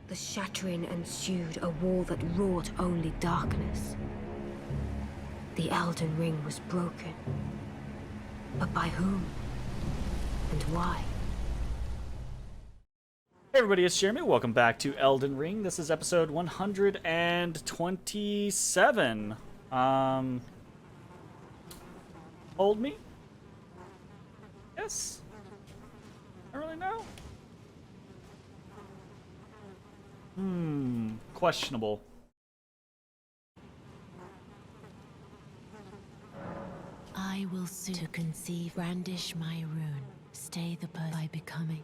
The shattering ensued, a war that wrought only darkness. The Elden Ring was broken. But by whom? And why? Hey everybody, it's Jeremy. Welcome back to Elden Ring. This is episode 127. Hold me? Yes? I don't really know. Questionable. I will soon to conceive, brandish my rune, stay the birth by becoming.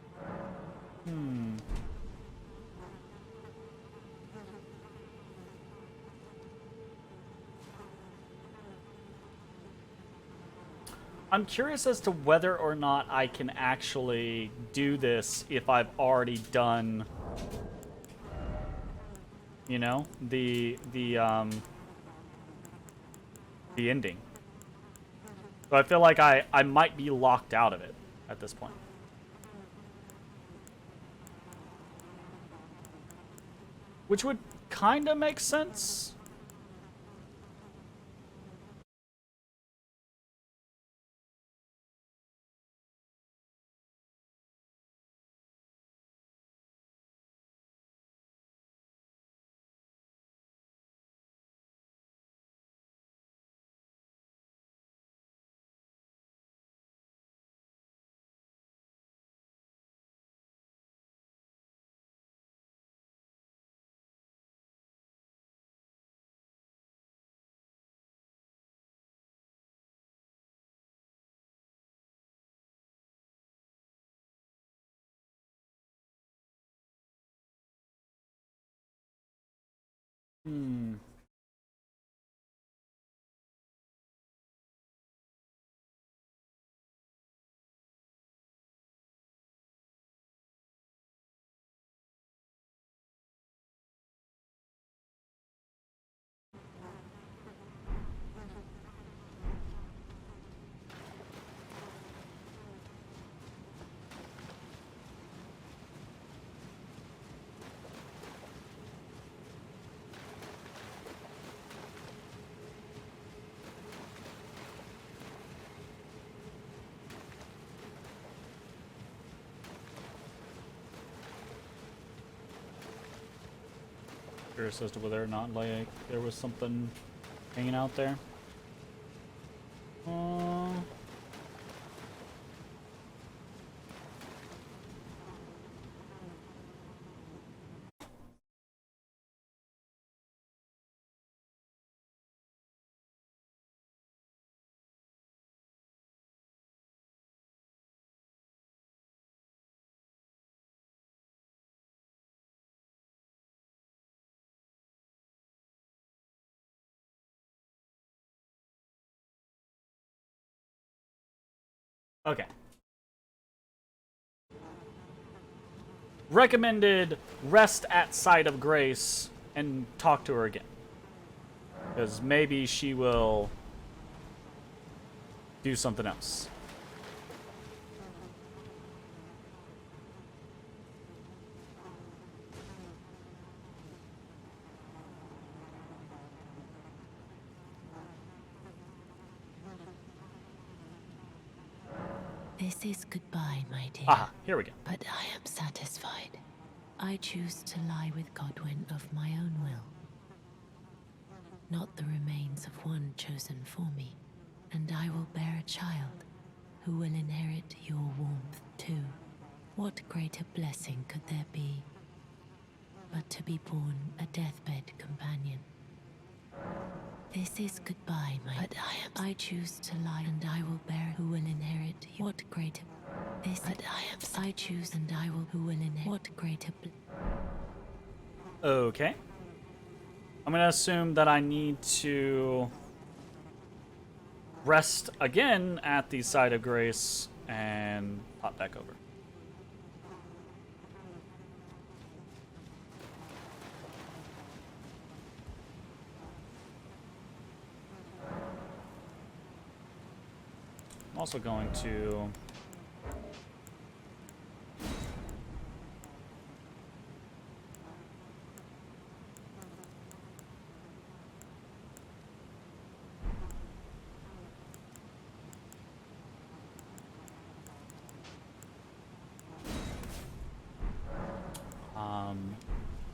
I'm curious as to whether or not I can actually do this if I've already done, you know, the ending. So I feel like I might be locked out of it at this point. Which would kind of make sense. Curious as to whether or not, like, there was something hanging out there. Okay. Recommended rest at Site of Grace and talk to her again. Because maybe she will do something else. This is goodbye, my dear. Aha, here we go. But I am satisfied. I choose to lie with Godwyn of my own will. Not the remains of one chosen for me. And I will bear a child who will inherit your warmth too. What greater blessing could there be but to be born a deathbed companion? This is goodbye, my. But I choose to lie, and I will bear who will inherit. What greater? This. But I choose, and I will who will inherit. What greater? Okay. I'm gonna assume that I need to rest again at the Site of Grace and pop back over. I'm also going to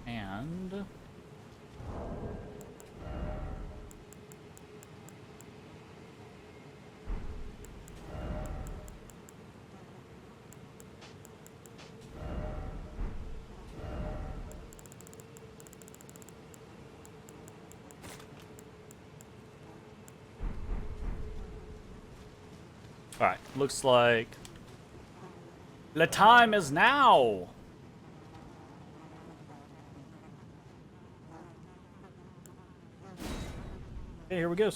And alright, looks like the time is now. Okay, here we go.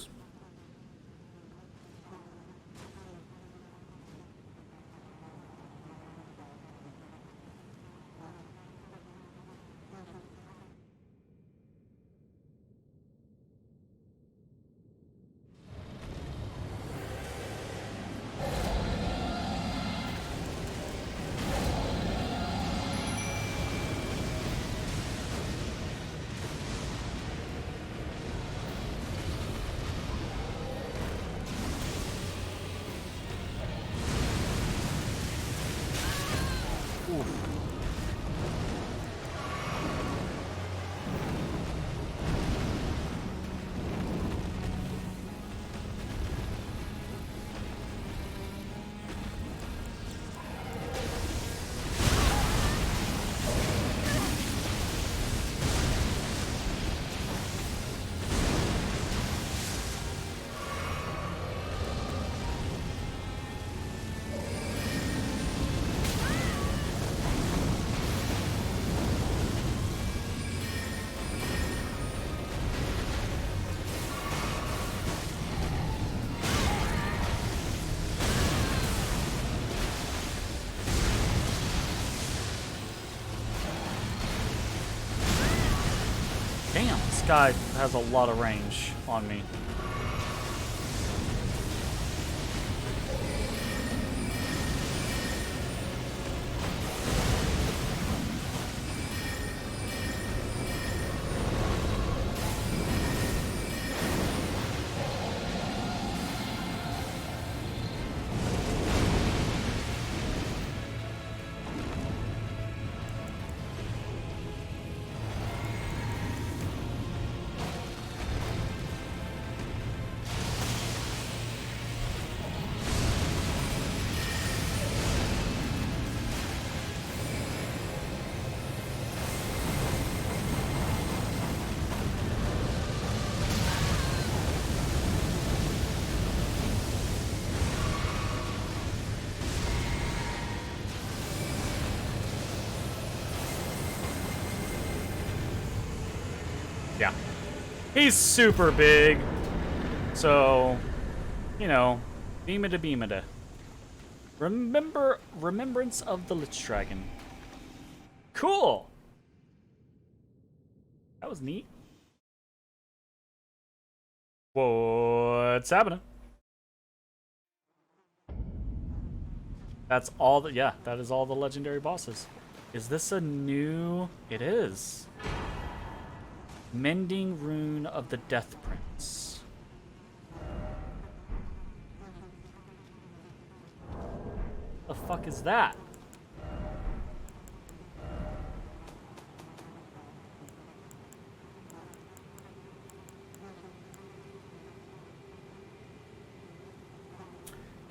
Damn, this guy has a lot of range on me. Yeah. He's super big. So, you know, beamada beamada. Remembrance of the Lich Dragon. Cool. That was neat. What's happening? That's all the, yeah, that is all the legendary bosses. Is this a new? It is. Mending Rune of the Death Prince. The fuck is that?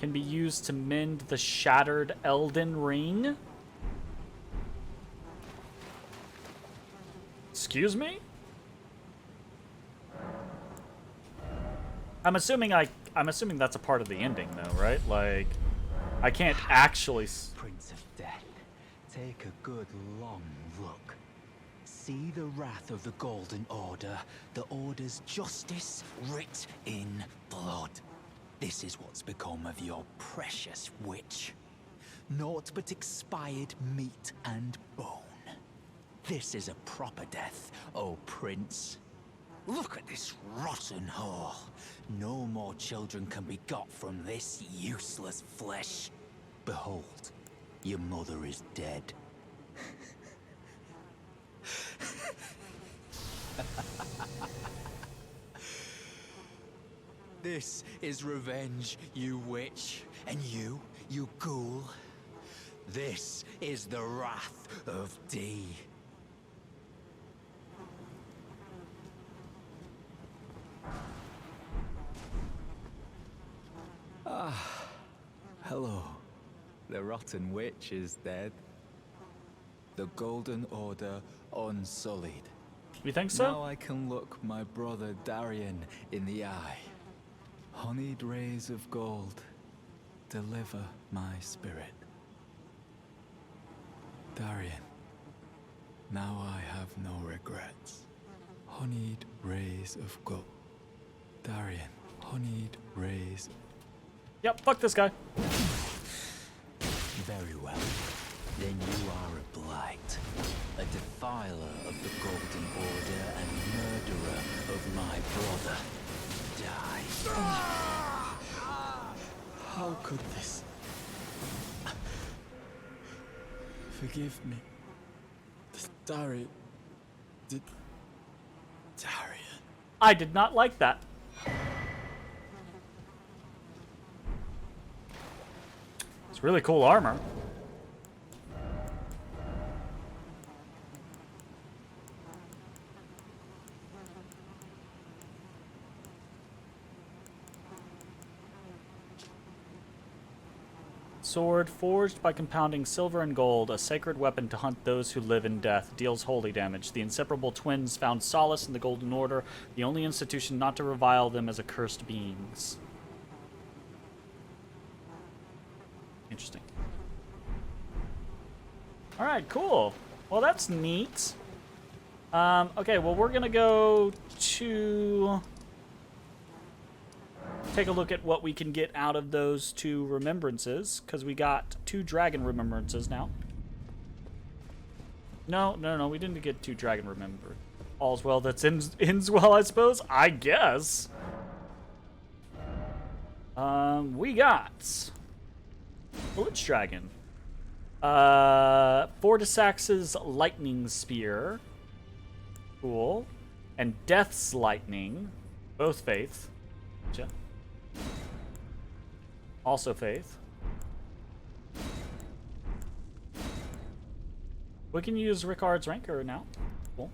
Can be used to mend the shattered Elden Ring. Excuse me? I'm assuming that's a part of the ending though, right? Like I can't actually Prince of Death, take a good long look. See the wrath of the Golden Order, the Order's justice writ in blood. This is what's become of your precious witch. Naught but expired meat and bone. This is a proper death, O Prince. Look at this rotten whore. No more children can be got from this useless flesh. Behold, your mother is dead. This is revenge, you witch. And you ghoul. This is the wrath of D. the rotten witch is dead. The Golden Order unsullied. You think so? Now I can look my brother Darien in the eye. Honeyed rays of gold, deliver my spirit. Darien, now I have no regrets. Honeyed rays of gold. Darien, honeyed rays. Yep, fuck this guy. Very well. Then you are a blight. A defiler of the Golden Order and murderer of my brother. Die. How could this? Forgive me. Darien. I did not like that. It's really cool armor. Sword forged by compounding silver and gold, a sacred weapon to hunt those who live in death, deals holy damage. The inseparable twins found solace in the Golden Order, the only institution not to revile them as accursed beings. Interesting. Alright, cool. Well, that's neat. Okay, well, we're gonna go to take a look at what we can get out of those 2 remembrances, because we got 2 dragon remembrances now. No, we didn't get 2 dragon remember. All's well that ends well, I suppose. I guess. We got Blitz Dragon. Fortisax's Lightning Spear. Cool. And Death's Lightning. Both faith. Gotcha. Also faith. We can use Rickard's Rancor now. Cool.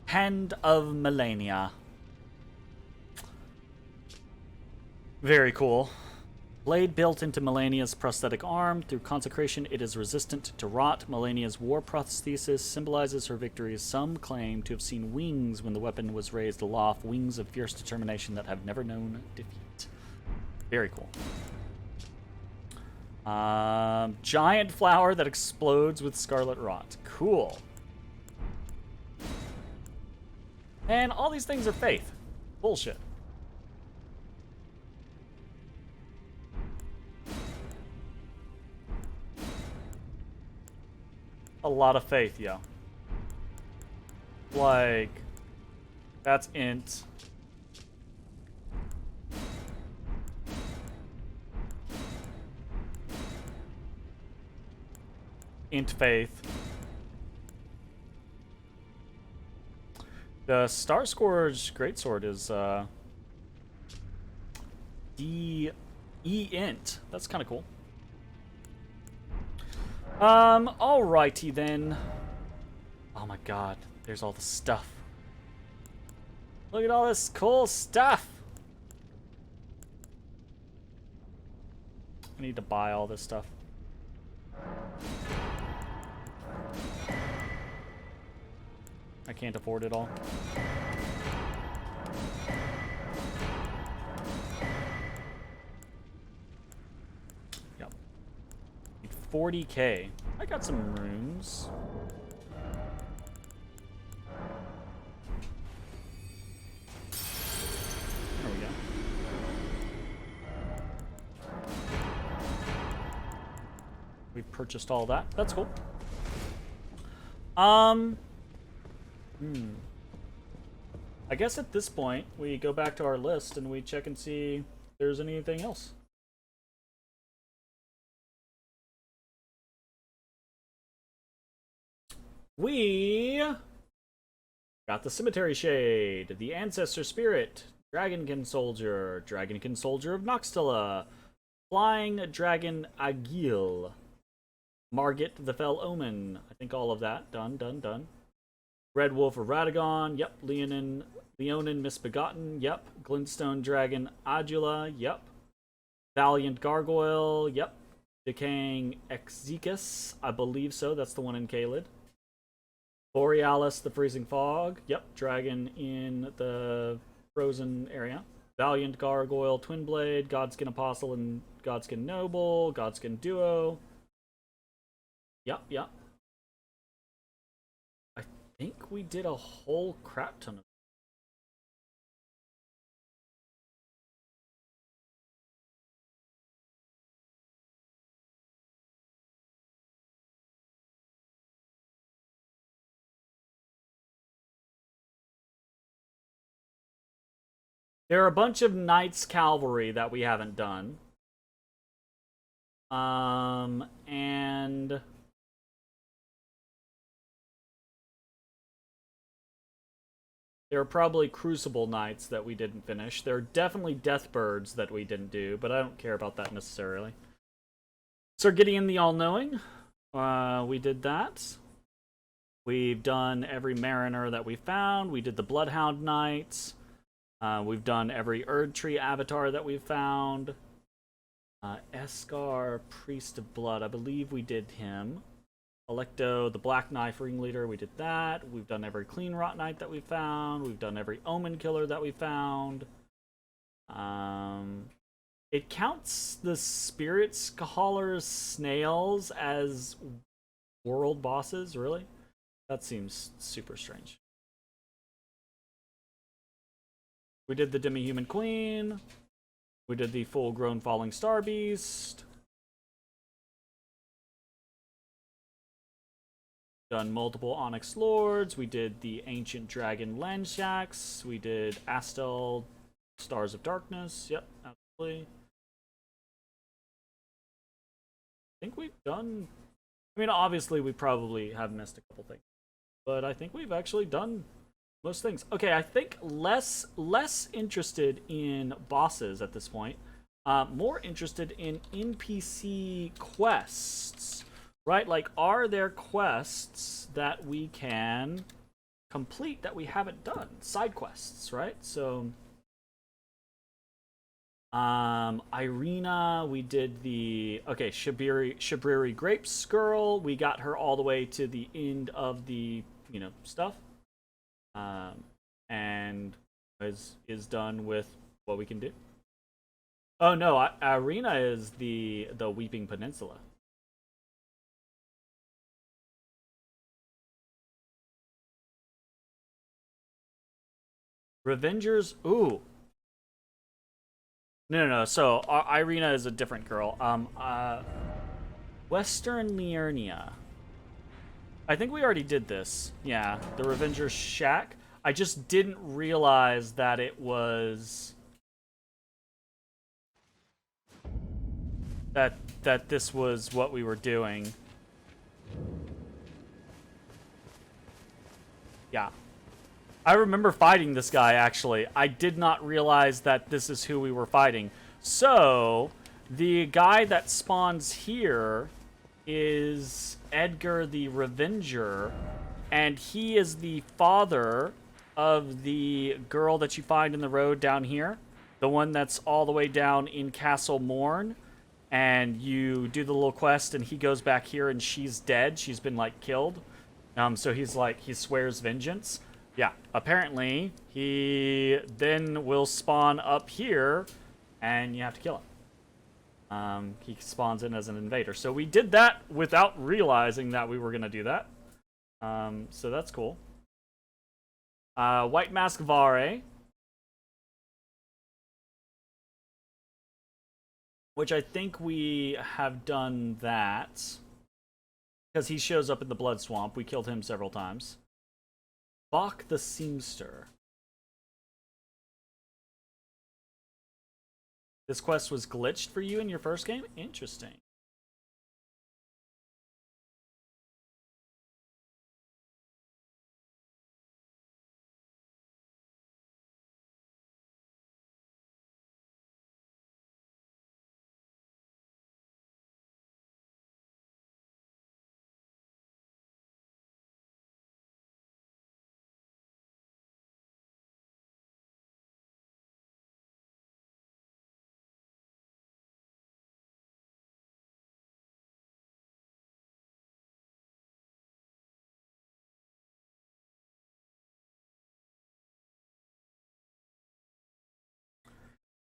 Hand of Melania. Very cool. Blade built into Melania's prosthetic arm. Through consecration, it is resistant to rot. Melania's war prosthesis symbolizes her victories. Some claim to have seen wings when the weapon was raised aloft. Wings of fierce determination that have never known defeat. Very cool. Giant flower that explodes with scarlet rot. Cool. And all these things are faith. Bullshit. A lot of faith, yo. Like, that's int. Int faith. The Star Scourge Greatsword is E-int. That's kind of cool. Alrighty then. Oh my god, there's all the stuff. Look at all this cool stuff. I need to buy all this stuff. I can't afford it all. Yep. 40k. I got some rooms. There we go. We purchased all that. That's cool. I guess at this point, we go back to our list and we check and see if there's anything else. We got the Cemetery Shade, the Ancestor Spirit, Dragonkin Soldier of Noxtella, Flying Dragon Agil, Margit the Fell Omen. I think all of that. Done, done, done. Red Wolf of Radagon. Yep. Leonin Misbegotten. Yep. Glintstone Dragon Adula. Yep. Valiant Gargoyle. Yep. Decaying Exekus. I believe so. That's the one in Caelid. Borealis the Freezing Fog. Yep. Dragon in the frozen area. Valiant Gargoyle. Twinblade. Godskin Apostle and Godskin Noble. Godskin Duo. Yep, yep. I think we did a whole crap ton of. There are a bunch of Knights Cavalry that we haven't done. And there are probably Crucible Knights that we didn't finish. There are definitely Deathbirds that we didn't do, but I don't care about that necessarily. Sir Gideon the All-Knowing. We did that. We've done every Mariner that we found. We did the Bloodhound Knights. We've done every Erdtree avatar that we've found. Eskar, Priest of Blood. I believe we did him. Electo, the Black Knife Ringleader, we did that. We've done every Clean Rot Knight that we found. We've done every Omen Killer that we found. It counts the Spirit Scholars Snails as world bosses, really? That seems super strange. We did the Demi-Human Queen. We did the full-grown Falling Star Beast. Done multiple Onyx Lords. We did the Ancient Dragon Landshax. We did Astel Stars of Darkness. Yep, absolutely. I think we've done... I mean, obviously, we probably have missed a couple things. But I think we've actually done most things. Okay, I think less interested in bosses at this point. More interested in NPC quests. Right? Like, are there quests that we can complete that we haven't done? Side quests, right? So, Irina, we did the... Okay, Shabriri Grapes Girl. We got her all the way to the end of the, stuff. And is done with what we can do. Oh, no, Irina is the Weeping Peninsula. Revengers? Ooh. No. So, Irina is a different girl. Western Liurnia. I think we already did this. Yeah, the Revengers Shack. I just didn't realize that it was... That this was what we were doing. Yeah. I remember fighting this guy, actually. I did not realize that this is who we were fighting. So, the guy that spawns here is Edgar the Revenger, and he is the father of the girl that you find in the road down here. The one that's all the way down in Castle Morn. And you do the little quest, and he goes back here, and she's dead. She's been, killed. So he swears vengeance. Yeah, apparently, he then will spawn up here, and you have to kill him. He spawns in as an invader. So we did that without realizing that we were going to do that. So that's cool. White Mask Vare. Which I think we have done that. Because he shows up in the Blood Swamp. We killed him several times. Bach the Seamster. This quest was glitched for you in your first game? Interesting.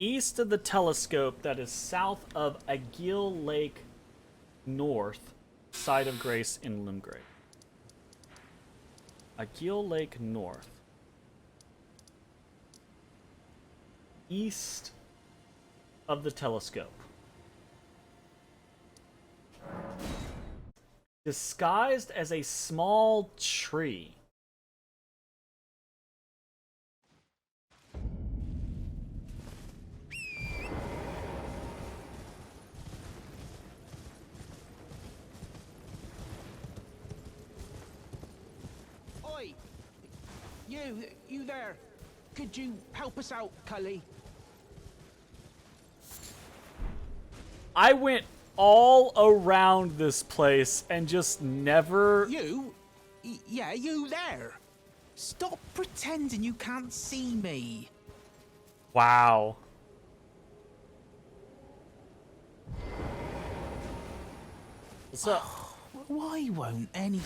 East of the telescope, that is south of Agil Lake North, side of Grace in Limgrave. Agil Lake North. East of the telescope. Disguised as a small tree. Oi! You there. Could you help us out, Cully? I went all around this place and just never... You? Yeah, you there. Stop pretending you can't see me. Wow. What's up? Why won't any...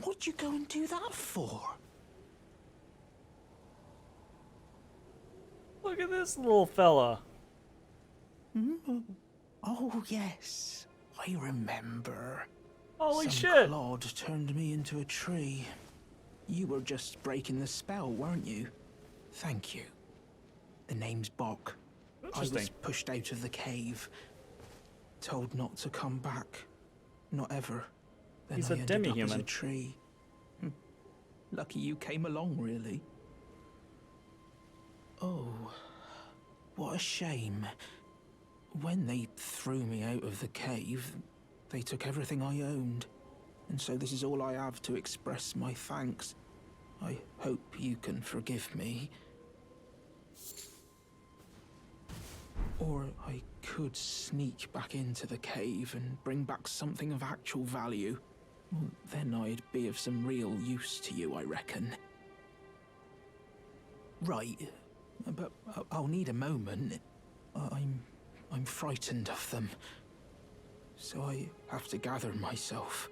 What'd you go and do that for? Look at this little fella. Oh, yes. I remember. Holy Some shit. clod turned me into a tree. You were just breaking the spell, weren't you? Thank you. The name's Bok. I Interesting. was pushed out of the cave. Told not to come back. Not ever. Then He's I a ended up as a demi-human. tree. Lucky you came along, really. Oh, what a shame. When they threw me out of the cave, they took everything I owned. And so this is all I have to express my thanks. I hope you can forgive me. Or I could sneak back into the cave and bring back something of actual value. Well, then I'd be of some real use to you, I reckon. Right, but I'll need a moment. I'm frightened of them, so I have to gather myself.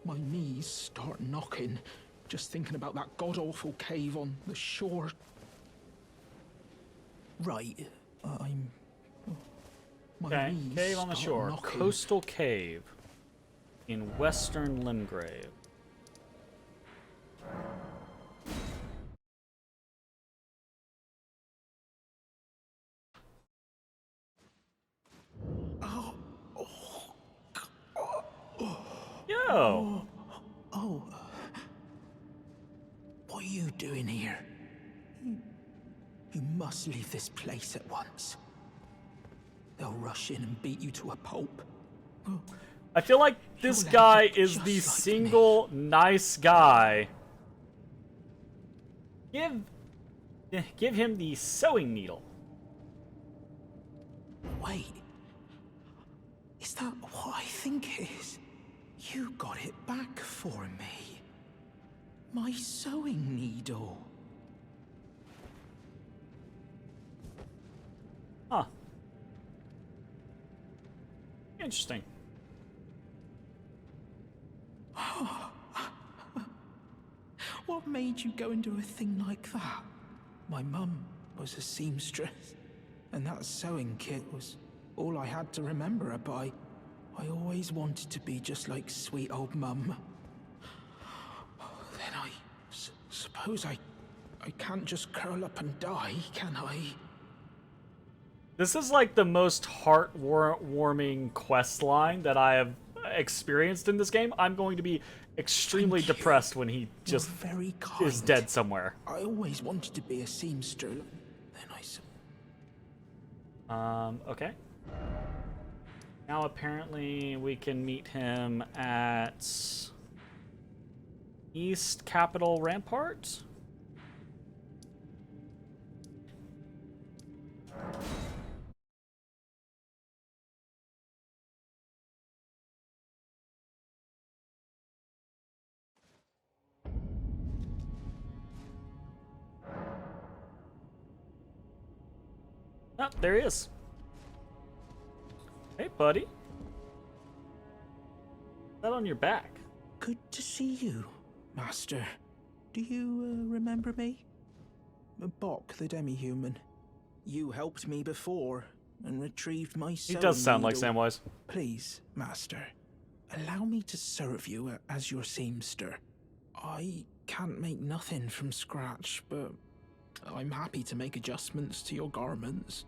My knees start knocking, just thinking about that god-awful cave on the shore. Right, my Okay, knees cave on the start shore. knocking. Coastal cave in western Limgrave. Yo! Oh, what are you doing here? You must leave this place at once. They'll rush in and beat you to a pulp. I feel like this You'll guy end up is just the like single nice guy. Give him the sewing needle. Wait, is that what I think it is? You got it back for me. My sewing needle. Huh. Interesting. What made you go and do a thing like that? My mum was a seamstress, and that sewing kit was all I had to remember her by. I always wanted to be just like sweet old mum. Then I suppose I can't just curl up and die, can I? This is like the most heartwarming quest line that I have experienced in this game. I'm going to be extremely Thank you. depressed when he just You're very kind. is dead somewhere. I always wanted to be a seamstress. Then Okay. Now apparently we can meet him at East Capital Rampart. Oh, there he is. Hey, buddy. Is that on your back? good to see you, Master. Do you remember me? Bok, the demi-human. You helped me before and retrieved my He sewing does sound like needle. Samwise. Please, master, allow me to serve you as your seamster. I can't make nothing from scratch, but I'm happy to make adjustments to your garments.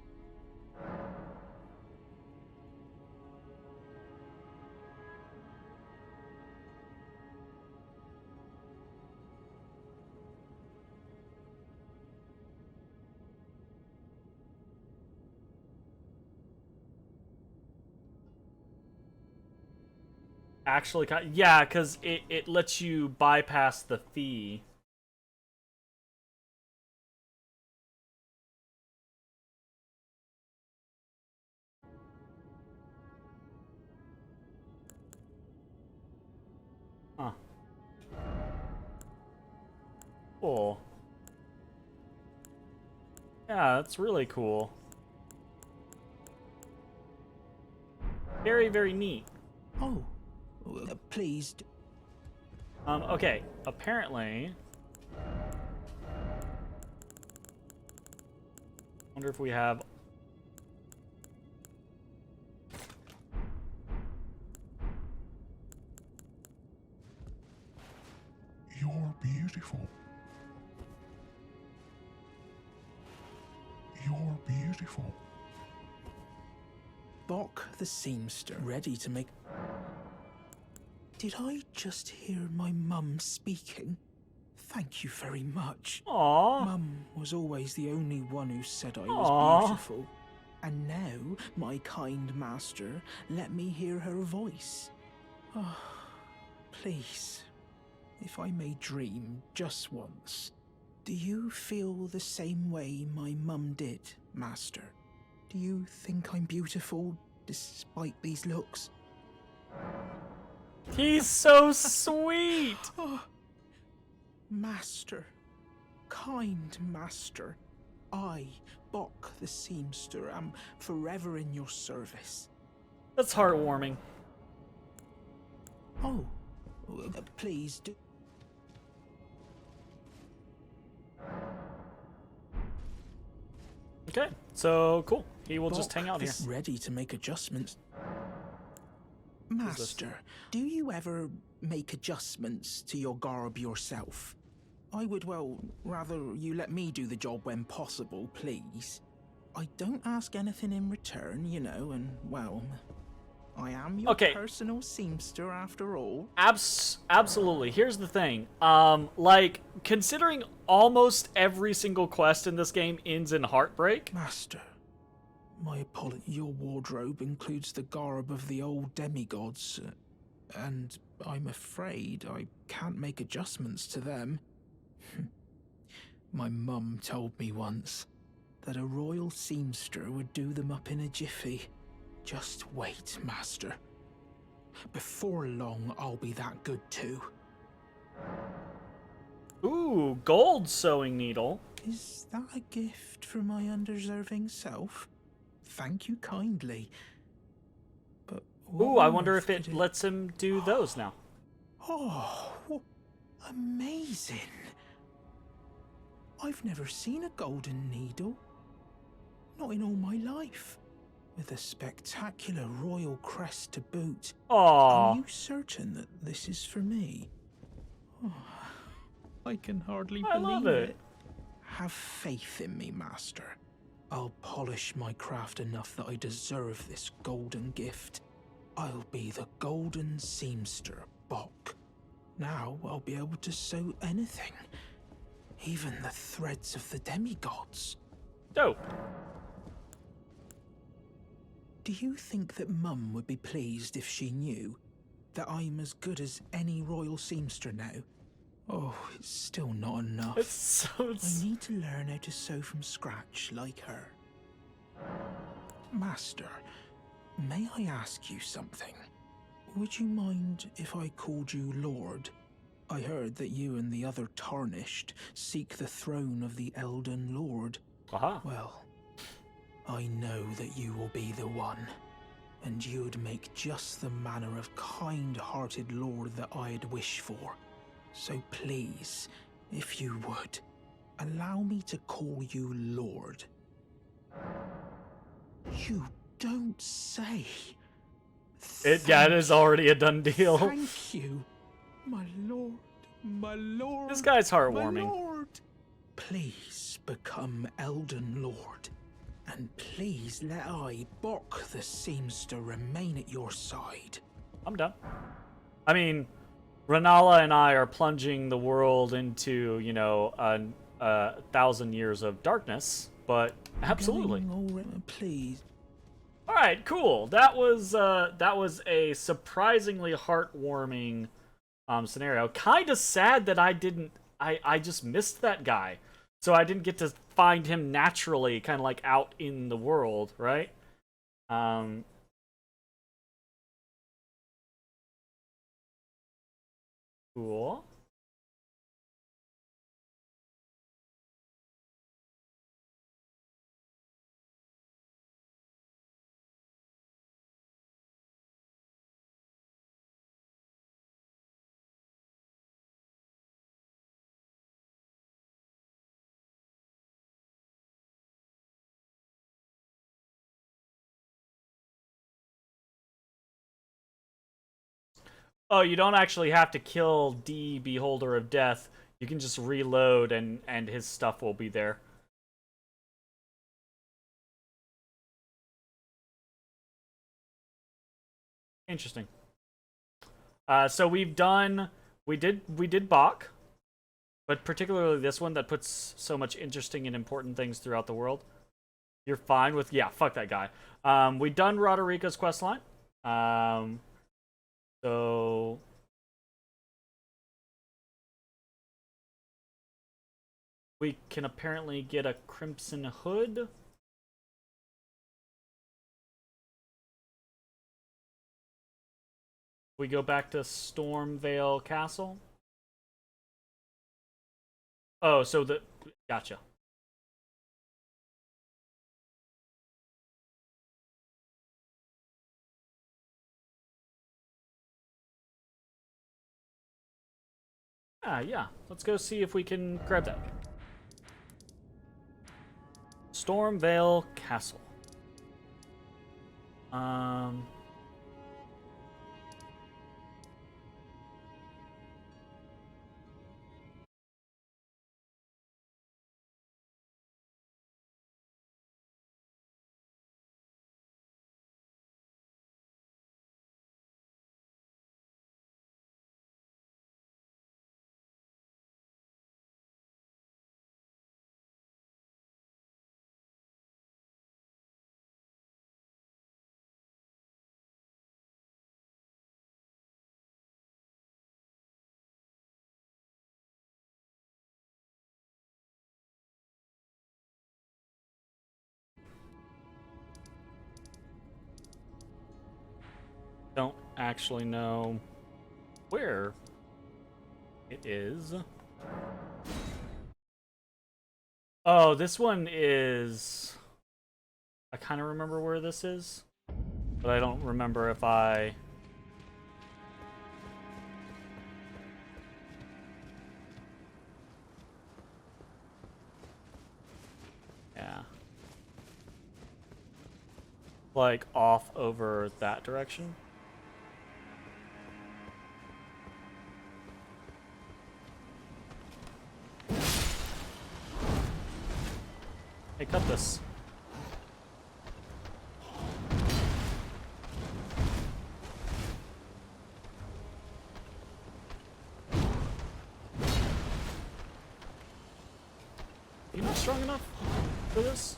Actually, yeah, because it lets you bypass the fee. Huh. Cool. Yeah, that's really cool. Very, very neat. Oh, please. Okay, apparently... Wonder if we have... You're beautiful. You're beautiful. Bok the seamster, ready to make... Did I just hear my mum speaking? Thank you very much. Aww. Mum was always the only one who said I was Aw. beautiful. And now, my kind master, let me hear her voice. Oh, please, if I may dream just once, do you feel the same way my mum did, master? Do you think I'm beautiful, despite these looks? He's so sweet! Oh, master, kind master, I, Bok the seamster, am forever in your service. That's heartwarming. Oh, please do. Okay, so cool. He will just Bok hang out here. is ready to make adjustments. Master, do you ever make adjustments to your garb yourself? I would, well, rather you let me do the job when possible, please. I don't ask anything in return, you know, and, well, I am your Okay. personal seamster after all. Absolutely. Here's the thing. Like, considering almost every single quest in this game ends in heartbreak. Master, my apology. Your wardrobe includes the garb of the old demigods, and I'm afraid I can't make adjustments to them. My mum told me once that a royal seamster would do them up in a jiffy. Just wait, master. Before long, I'll be that good too. Ooh, gold sewing needle. Is that a gift for my undeserving self? Thank you kindly. But Ooh, I on wonder earth if it did lets him do those now. Oh, amazing. I've never seen a golden needle. Not in all my life. With a spectacular royal crest to boot. Aww. Are you certain that this is for me? Oh, I can hardly I believe love it. Have faith in me, master. I'll polish my craft enough that I deserve this golden gift. I'll be the golden seamster, Bok. Now I'll be able to sew anything. Even the threads of the demigods. Dope. Do you think that Mum would be pleased if she knew that I'm as good as any royal seamster now? Oh, it's still not enough. It's so... I need to learn how to sew from scratch like her. Master, may I ask you something? Would you mind if I called you Lord? I heard that you and the other Tarnished seek the throne of the Elden Lord. Aha. Well, I know that you will be the one, and you'd make just the manner of kind-hearted lord that I'd wish for. So please, if you would, allow me to call you Lord. You don't say. Yeah, it is already a done deal. Thank you, my lord, my lord. This guy's my heartwarming. lord. Please become Elden Lord, and please let I, Bok the Seamster, remain at your side. I'm done. I mean, Renala and I are plunging the world into, you know, a 1,000 years of darkness, but absolutely. Please. All right, cool. That was a surprisingly heartwarming scenario. Kind of sad that I just missed that guy, so I didn't get to find him naturally, kind of like out in the world, right? Cool. Oh, you don't actually have to kill D, Beholder of Death. You can just reload and his stuff will be there. Interesting. So we did Bach, but particularly this one that puts so much interesting and important things throughout the world. You're fine with, yeah, fuck that guy. We done Roderico's questline. So we can apparently get a Crimson Hood. We go back to Stormveil Castle. Oh, so gotcha. Yeah. Let's go see if we can grab that. Stormveil Castle. Don't actually know where it is. Oh, this one is... I kind of remember where this is, but I don't remember if I... Yeah. Like, off over that direction. Hey, cut this. You not strong enough for this?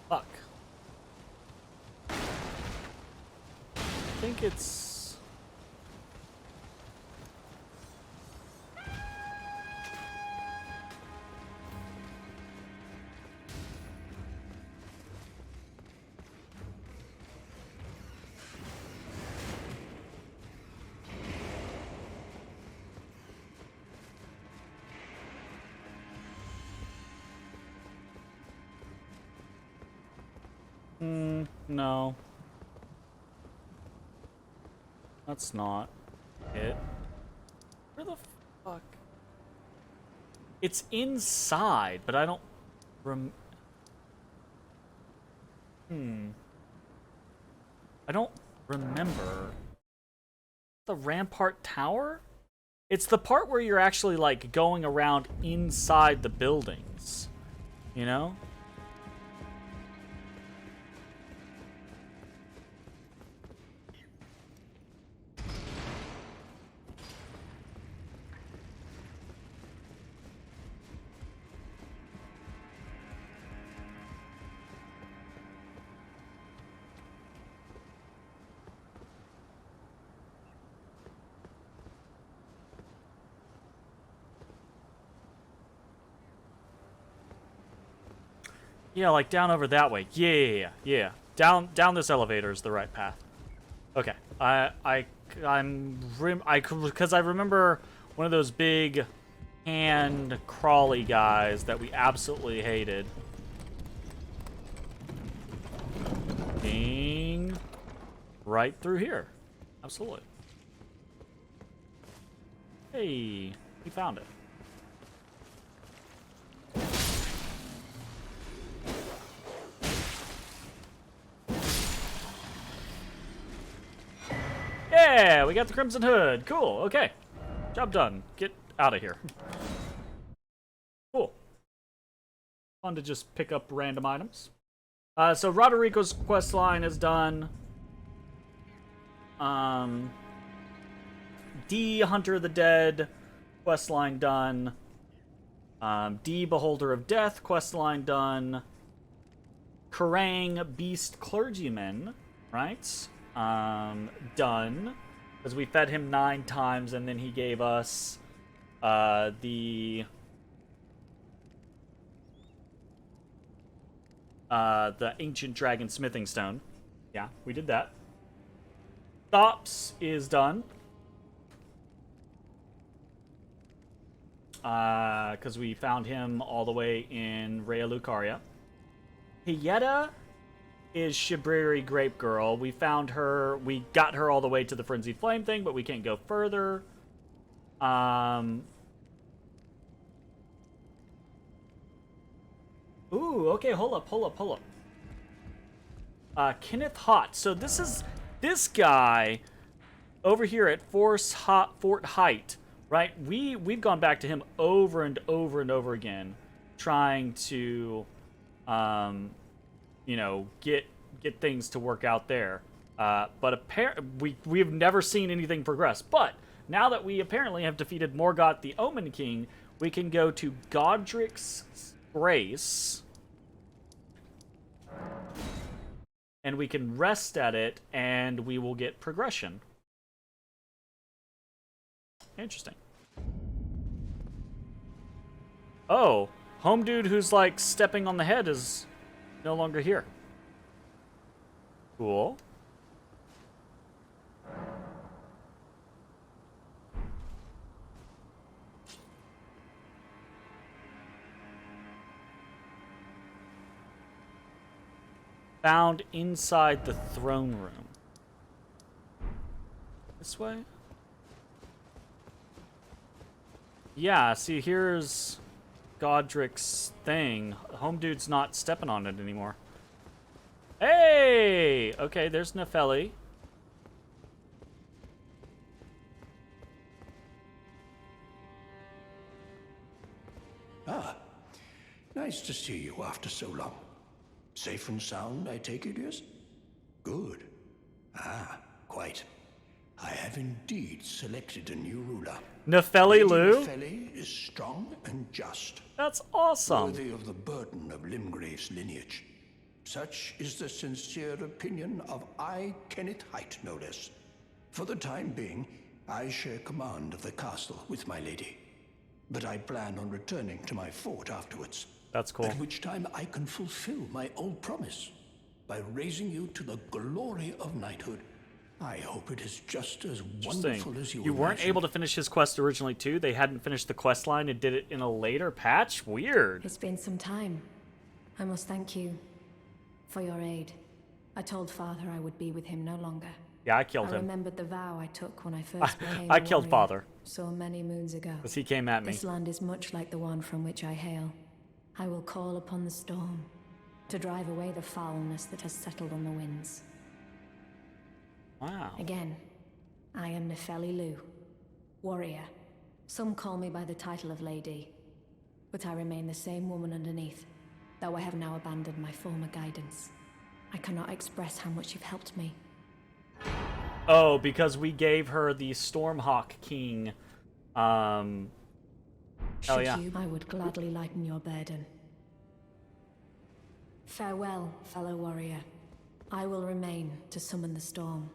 Fuck. I think it's... no. That's not it. Where the fuck? It's inside, but I don't I don't remember. The Rampart Tower? It's the part where you're actually, like, going around inside the buildings. You know? Yeah, like down over that way. Yeah. Down this elevator is the right path. Okay. Because I remember one of those big hand crawly guys that we absolutely hated. Being right through here. Absolutely. Hey, we found it. Yeah, we got the Crimson Hood. Cool, okay. Job done. Get out of here. Cool. Fun to just pick up random items. So Roderico's quest line is done. D Hunter of the Dead quest line done. D Beholder of Death quest line done. Kerrang Beast Clergyman, right? Done. Because we fed him 9 times and then he gave us the Ancient Dragon Smithing Stone. Yeah, we did that. Thops is done. Because we found him all the way in Rhea Lucaria. Hieta is Shibriri Grape Girl. We found her. We got her all the way to the Frenzied Flame thing, but we can't go further. Ooh, okay, hold up. Kenneth Hott. So this guy over here at Fort Height, right? We've gone back to him over and over again, trying to, you know, get things to work out there. But we've never seen anything progress. But now that we apparently have defeated Morgoth the Omen King, we can go to Godric's Grace, and we can rest at it, and we will get progression. Interesting. Oh, home dude who's like stepping on the head is no longer here. Cool. Found inside the throne room. This way? Yeah, see, here's Godric's thing. Home dude's not stepping on it anymore. Hey! Okay, there's Nefeli. Ah, nice to see you after so long. Safe and sound, I take it, yes? Good. Ah, quite. I have indeed selected a new ruler. Nefeli Lu? Nefeli is strong and just, That's awesome. worthy of the burden of Limgrave's lineage. Such is the sincere opinion of I, Kenneth Height, no less. For the time being, I share command of the castle with my lady. But I plan on returning to my fort afterwards. That's cool. At which time I can fulfill my old promise by raising you to the glory of knighthood. I hope it is just as wonderful as you weren't imagined. able to finish his quest originally too? They hadn't finished the quest line and did it in a later patch? Weird. It's been some time. I must thank you for your aid. I told Father I would be with him no longer. Yeah, I killed I him. remembered the vow I took when I first became I a killed warrior Father. so many moons ago. Because he came at me. This land is much like the one from which I hail. I will call upon the storm to drive away the foulness that has settled on the winds. Wow. Again, I am Nefeli Lu, warrior. Some call me by the title of Lady, but I remain the same woman underneath, though I have now abandoned my former guidance. I cannot express how much you've helped me. Oh, because we gave her the Stormhawk King. Should yeah. you, I would gladly lighten your burden. Farewell, fellow warrior. I will remain to summon the storm,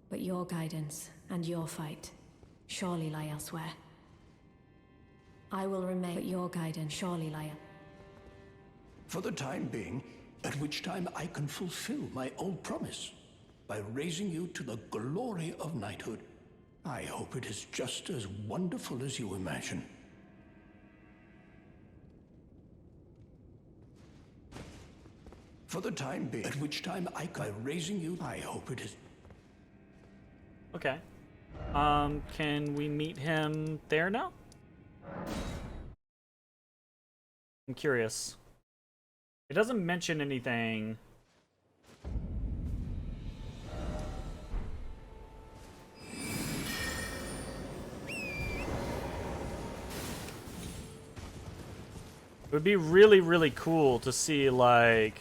but your guidance and your fight surely lie elsewhere. I will remain, but your guidance surely lie. For the time being, at which time I can fulfill my old promise by raising you to the glory of knighthood. I hope it is just as wonderful as you imagine. For the time being, at which time I can, by raising you, I hope it is. Okay. Can we meet him there now? I'm curious. It doesn't mention anything. It would be really, really cool to see, like,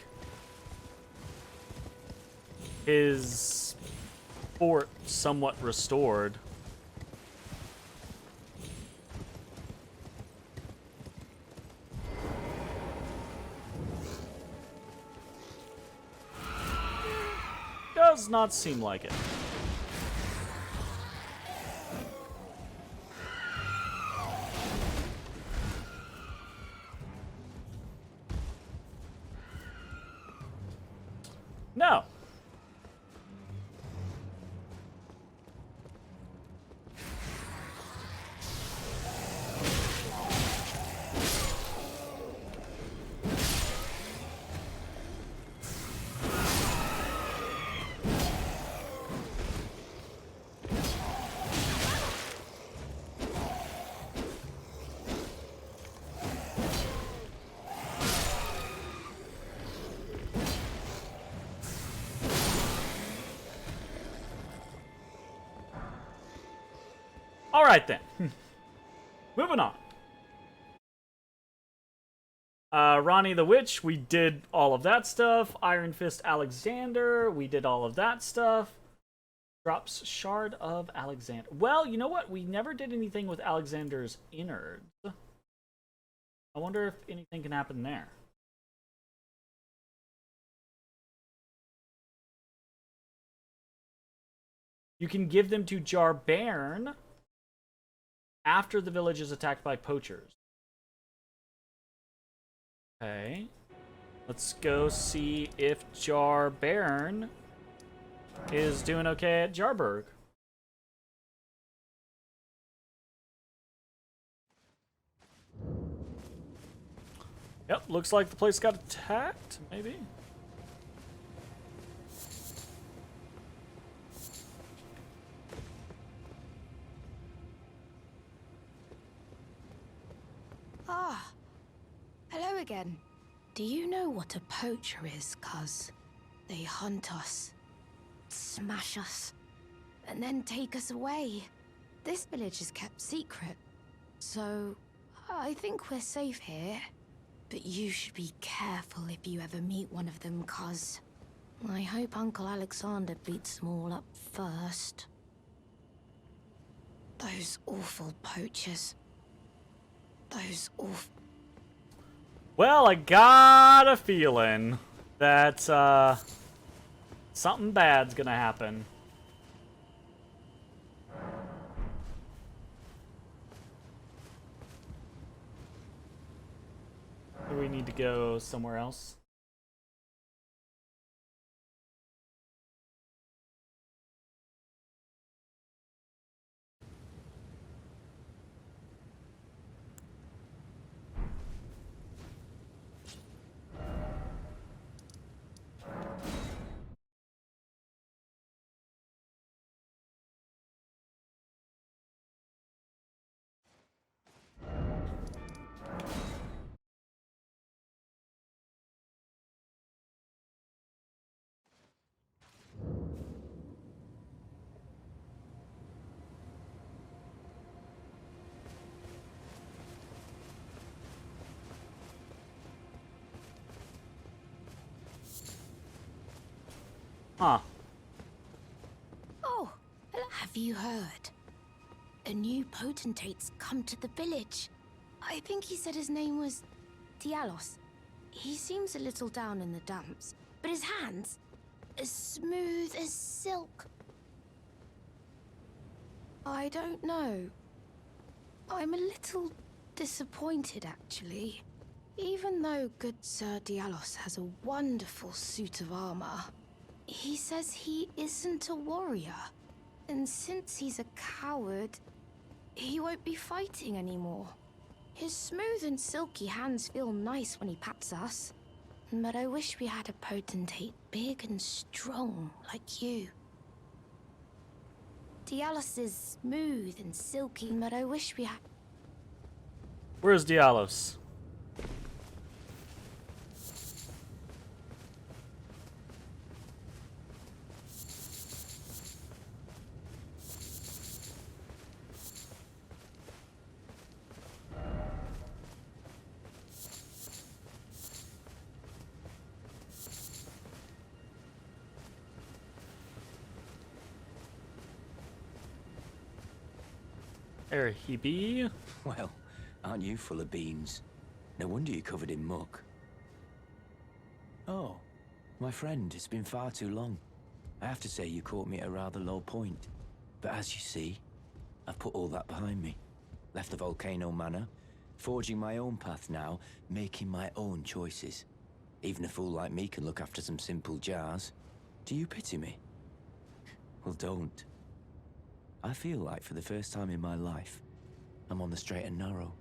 his fort somewhat restored. Does not seem like it. No. All right then. Moving on. Ronnie the Witch, we did all of that stuff. Iron Fist Alexander, we did all of that stuff. Drops Shard of Alexander. Well, you know what? We never did anything with Alexander's innards. I wonder if anything can happen there. You can give them to Jarbairn after the village is attacked by poachers. Okay. Let's go see if Jarbairn is doing okay at Jarburg. Yep, looks like the place got attacked, maybe. Ah, hello again. Do you know what a poacher is, cuz? They hunt us, smash us, and then take us away. This village is kept secret, so I think we're safe here. But you should be careful if you ever meet one of them, cuz I hope Uncle Alexander beats them all up first. Those awful poachers. Those awful... Well, I got a feeling that, something bad's gonna happen. Do we need to go somewhere else? Huh. Oh, have you heard? A new potentate's come to the village. I think he said his name was Dialos. He seems a little down in the dumps, but his hands, as smooth as silk. I don't know. I'm a little disappointed, actually. Even though good Sir Dialos has a wonderful suit of armor, he says he isn't a warrior. And since he's a coward, he won't be fighting anymore. His smooth and silky hands feel nice when he pats us. But I wish we had a potentate big and strong like you. Dialos is smooth and silky, but I wish we had... Where's Dialos? There he be. Well, aren't you full of beans? No wonder you're covered in muck. Oh, my friend, it's been far too long. I have to say you caught me at a rather low point. But as you see, I've put all that behind me. Left the Volcano Manor, forging my own path now, making my own choices. Even a fool like me can look after some simple jars. Do you pity me? Well, don't. I feel like for the first time in my life, I'm on the straight and narrow.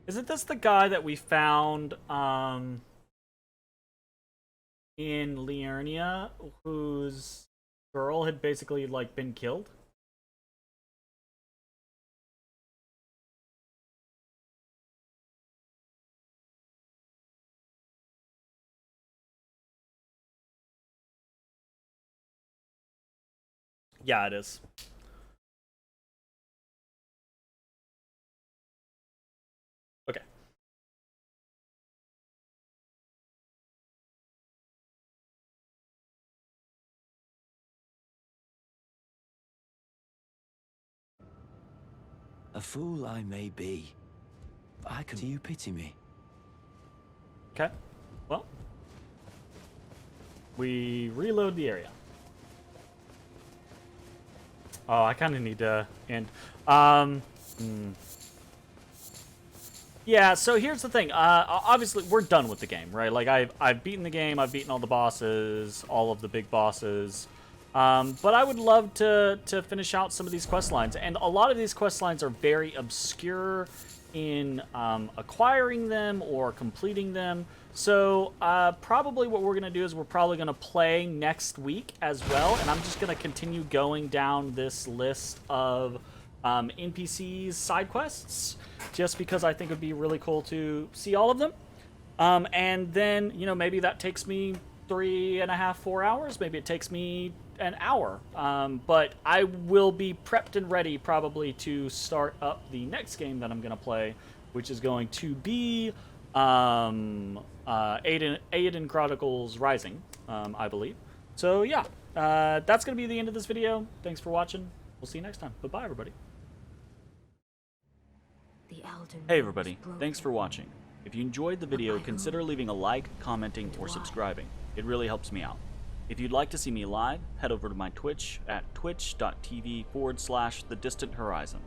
Isn't this the guy that we found in Liurnia, whose girl had basically like been killed? Yeah, it is. Okay. A fool I may be, but I can... Do you pity me? Okay. Well, we reload the area. Oh, I kind of need to end. Yeah, so here's the thing. Obviously, we're done with the game, right? Like, I've beaten the game. I've beaten all the bosses, all of the big bosses. But I would love to finish out some of these quest lines. And a lot of these quest lines are very obscure in acquiring them or completing them. So probably what we're going to do is we're probably going to play next week as well. And I'm just going to continue going down this list of NPCs side quests, just because I think it would be really cool to see all of them. And then, you know, maybe that takes me 3.5, 4 hours. Maybe it takes me an hour. But I will be prepped and ready probably to start up the next game that I'm going to play, which is going to be Aiden Chronicles Rising, I believe. So yeah, that's going to be the end of this video. Thanks for watching. We'll see you next time. Bye-bye, everybody. The Elden Hey Ring everybody, was broken. thanks for watching. If you enjoyed the video, consider leaving a like, commenting, or subscribing. It really helps me out. If you'd like to see me live, head over to my Twitch at twitch.tv/thedistanthorizon.